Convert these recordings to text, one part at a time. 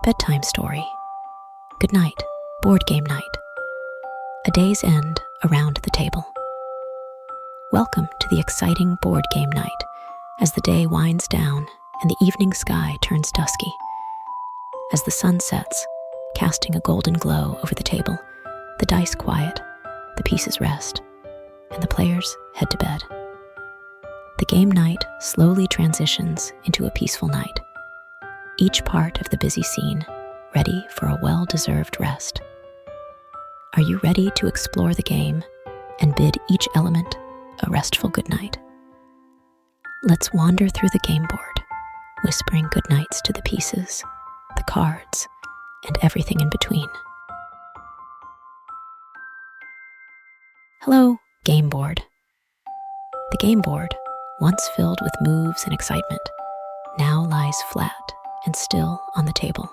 Bedtime Story. Goodnight, board game night. A day's end around the table. Welcome to the exciting board game night as the day winds down and the evening sky turns dusky. As the sun sets, casting a golden glow over the table, the dice quiet, the pieces rest, and the players head to bed. The game night slowly transitions into a peaceful night, each part of the busy scene ready for a well-deserved rest. Are you ready to explore the game and bid each element a restful goodnight? Let's wander through the game board, whispering goodnights to the pieces, the cards, and everything in between. Hello, game board. The game board, once filled with moves and excitement, now lies flat and still on the table.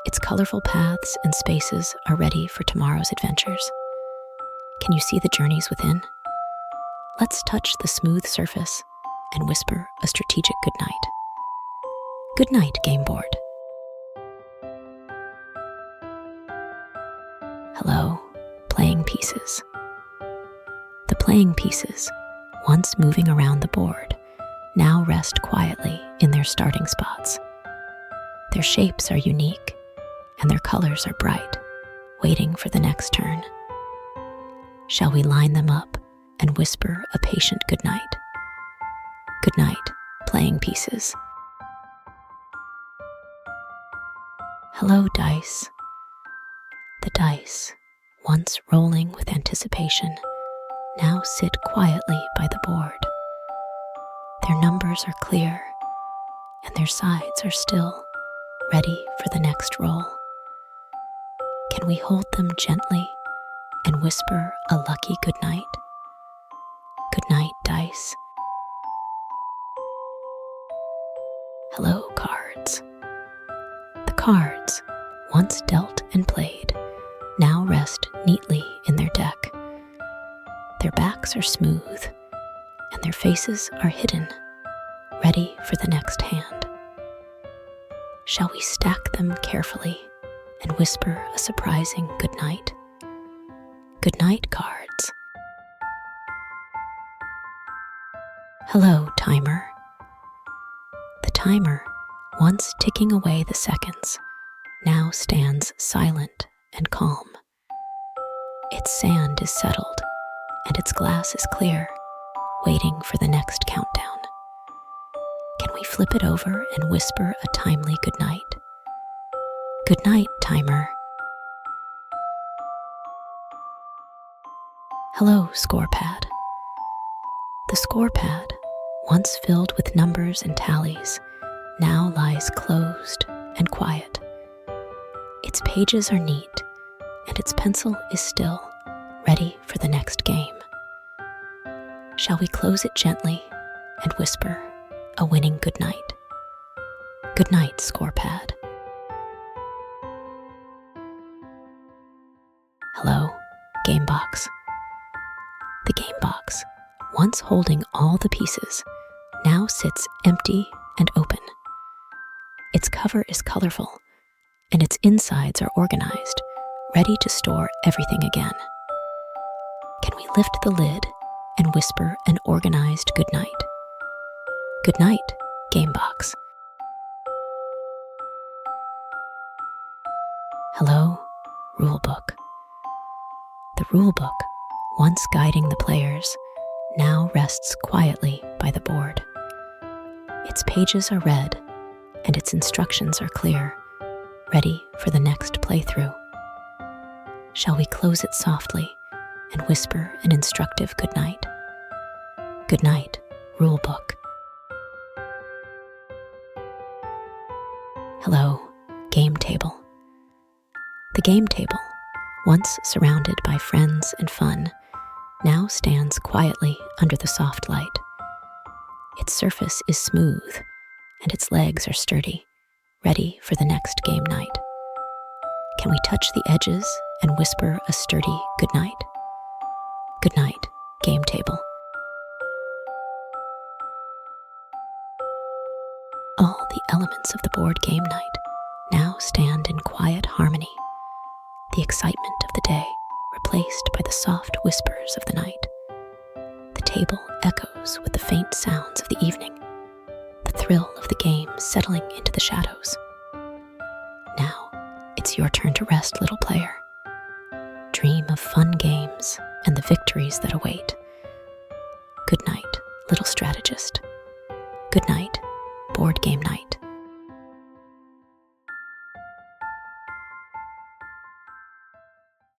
Its colorful paths and spaces are ready for tomorrow's adventures. Can you see the journeys within? Let's touch the smooth surface and whisper a strategic goodnight. Good night, game board. Hello, playing pieces. The playing pieces, once moving around the board, now rest quietly in their starting spots. Their shapes are unique, and their colors are bright, waiting for the next turn. Shall we line them up and whisper a patient goodnight? Good night, playing pieces. Hello, dice. The dice, once rolling with anticipation, now sit quietly by the board. Their numbers are clear, and their sides are still, ready for the next roll. Can we hold them gently and whisper a lucky goodnight? Good night, dice. Hello, cards. The cards, once dealt and played, now rest neatly in their deck. Their backs are smooth, and their faces are hidden, ready for the next hand. Shall we stack them carefully and whisper a surprising goodnight? Good night, cards. Hello, timer. The timer, once ticking away the seconds, now stands silent and calm. Its sand is settled, and its glass is clear, waiting for the next countdown. Can we flip it over and whisper a timely goodnight? Good night, timer. Hello, scorepad. The scorepad, once filled with numbers and tallies, now lies closed and quiet. Its pages are neat, and its pencil is still, ready for the next game. Shall we close it gently and whisper a winning goodnight? Good night, scorepad. Hello, gamebox. The gamebox, once holding all the pieces, now sits empty and open. Its cover is colorful, and its insides are organized, ready to store everything again. Can we lift the lid and whisper an organized goodnight? Good night, gamebox. Hello, rulebook. The rulebook, once guiding the players, now rests quietly by the board. Its pages are read, and its instructions are clear, ready for the next playthrough. Shall we close it softly and whisper an instructive goodnight? Good night, rulebook. Hello, game table. The game table, once surrounded by friends and fun, now stands quietly under the soft light. Its surface is smooth, and its legs are sturdy, ready for the next game night. Can we touch the edges and whisper a sturdy goodnight? Good night, game table. All the elements of the board game night now now stand in quiet harmony, the excitement of the day replaced by the soft whispers of the night. The table echoes with the faint sounds of the evening, the thrill of the game settling into the shadows. Now, it's your turn to rest, little player. Dream of fun games and the victories that await. Good night, little strategist.